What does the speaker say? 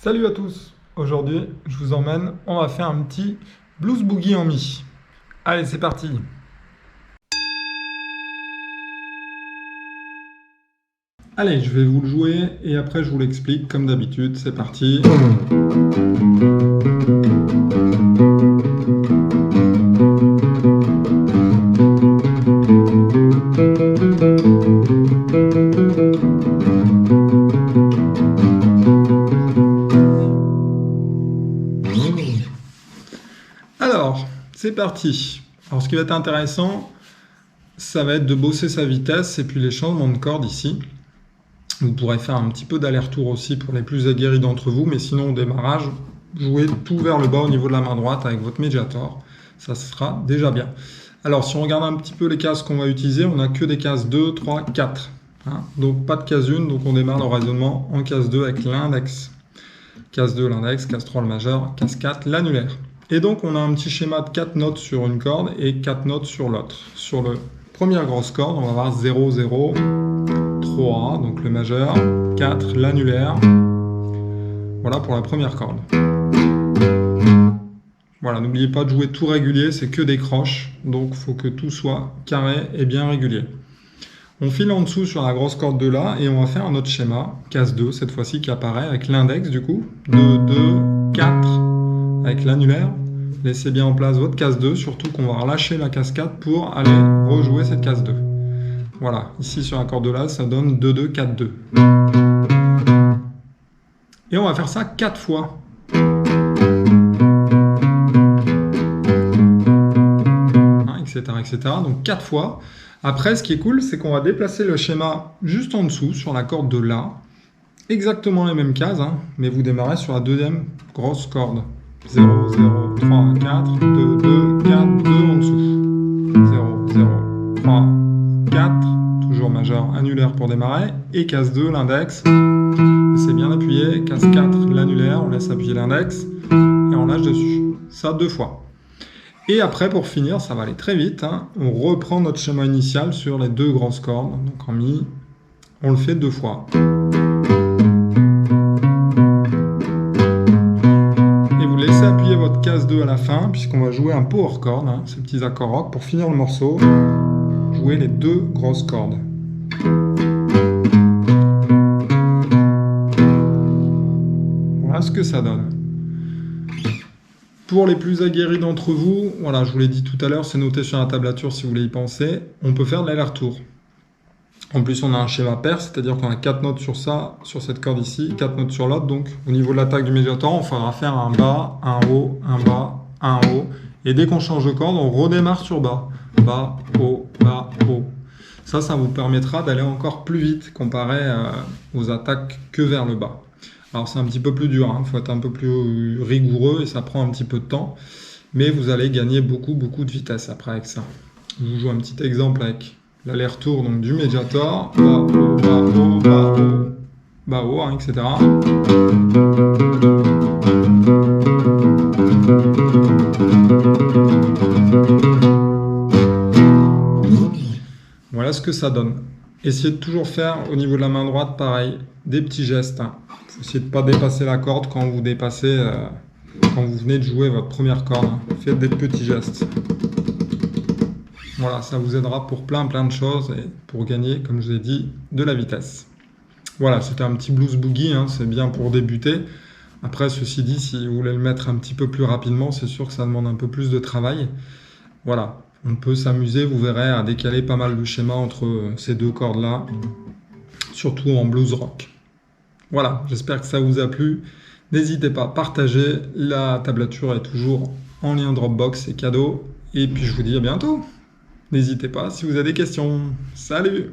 Salut à tous! Aujourd'hui, je vous emmène, on va faire un petit blues boogie en mi. Allez, c'est parti! Allez, je vais vous le jouer et après je vous l'explique comme d'habitude. C'est parti! Alors, c'est parti. Alors, ce qui va être intéressant, ça va être de bosser sa vitesse et puis les changements de cordes ici. Vous pourrez faire un petit peu d'aller-retour aussi pour les plus aguerris d'entre vous, mais sinon au démarrage, jouez tout vers le bas au niveau de la main droite avec votre Mediator. Ça sera déjà bien. Alors, si on regarde un petit peu les cases qu'on va utiliser, on n'a que des cases 2, 3, 4. Donc, pas de case 1, donc on démarre le raisonnement en case 2 avec l'index. Case 2, l'index, case 3, le majeur, case 4, l'annulaire. Et donc, on a un petit schéma de 4 notes sur une corde et 4 notes sur l'autre. Sur la première grosse corde, on va avoir 0, 0, 3, donc le majeur, 4, l'annulaire. Voilà pour la première corde. Voilà, n'oubliez pas de jouer tout régulier, c'est que des croches, donc il faut que tout soit carré et bien régulier. On file en dessous sur la grosse corde de là et on va faire un autre schéma, case 2 cette fois-ci qui apparaît avec l'index du coup, 2, 2, 4 avec l'annulaire. Laissez bien en place votre case 2, surtout qu'on va relâcher la case 4 pour aller rejouer cette case 2. Voilà, ici sur la corde de là, ça donne 2, 2, 4, 2. Et on va faire ça 4 fois. Etc. Donc 4 fois. Après, ce qui est cool, c'est qu'on va déplacer le schéma juste en dessous, sur la corde de La. Exactement les mêmes cases, mais vous démarrez sur la deuxième grosse corde. 0, 0, 3, 4, 2, 2, 4, 2 en dessous. 0, 0, 3, 4, toujours majeur annulaire pour démarrer. Et case 2, l'index. C'est bien appuyé. Case 4, l'annulaire, on laisse appuyer l'index. Et on lâche dessus. Ça 2 fois. Et après, pour finir, ça va aller très vite, on reprend notre schéma initial sur les 2 grosses cordes. Donc en mi, on le fait 2 fois. Et vous laissez appuyer votre case 2 à la fin, puisqu'on va jouer un power chord, ces petits accords rock. Pour finir le morceau, jouer les 2 grosses cordes. Voilà ce que ça donne. Pour les plus aguerris d'entre vous, voilà, je vous l'ai dit tout à l'heure, c'est noté sur la tablature si vous voulez y penser, on peut faire de l'aller-retour. En plus, on a un schéma pair, c'est-à-dire qu'on a 4 notes sur ça, sur cette corde ici, 4 notes sur l'autre, donc au niveau de l'attaque du Mediator, on faudra faire un bas, un haut, un bas, un haut, et dès qu'on change de corde, on redémarre sur bas, bas, haut, bas, haut. Ça vous permettra d'aller encore plus vite comparé aux attaques que vers le bas. Alors c'est un petit peu plus dur, faut être un peu plus rigoureux et ça prend un petit peu de temps, mais vous allez gagner beaucoup de vitesse après avec ça. Je vous joue un petit exemple avec l'aller-retour du Mediator, bas, haut, bas, haut, bas, haut, bas, haut, etc. Voilà ce que ça donne. Essayez de toujours faire au niveau de la main droite pareil, des petits gestes. Faut essayer de ne pas dépasser la corde quand vous dépassez, quand vous venez de jouer votre première corde. Faites des petits gestes. Voilà, ça vous aidera pour plein de choses et pour gagner, comme je vous ai dit, de la vitesse. Voilà, c'était un petit blues boogie, c'est bien pour débuter. Après, ceci dit, si vous voulez le mettre un petit peu plus rapidement, c'est sûr que ça demande un peu plus de travail. Voilà, on peut s'amuser, vous verrez, à décaler pas mal de schémas entre ces 2 cordes-là, surtout en blues rock. Voilà, j'espère que ça vous a plu. N'hésitez pas à partager. La tablature est toujours en lien Dropbox, c'est cadeau. Et puis je vous dis à bientôt. N'hésitez pas si vous avez des questions. Salut!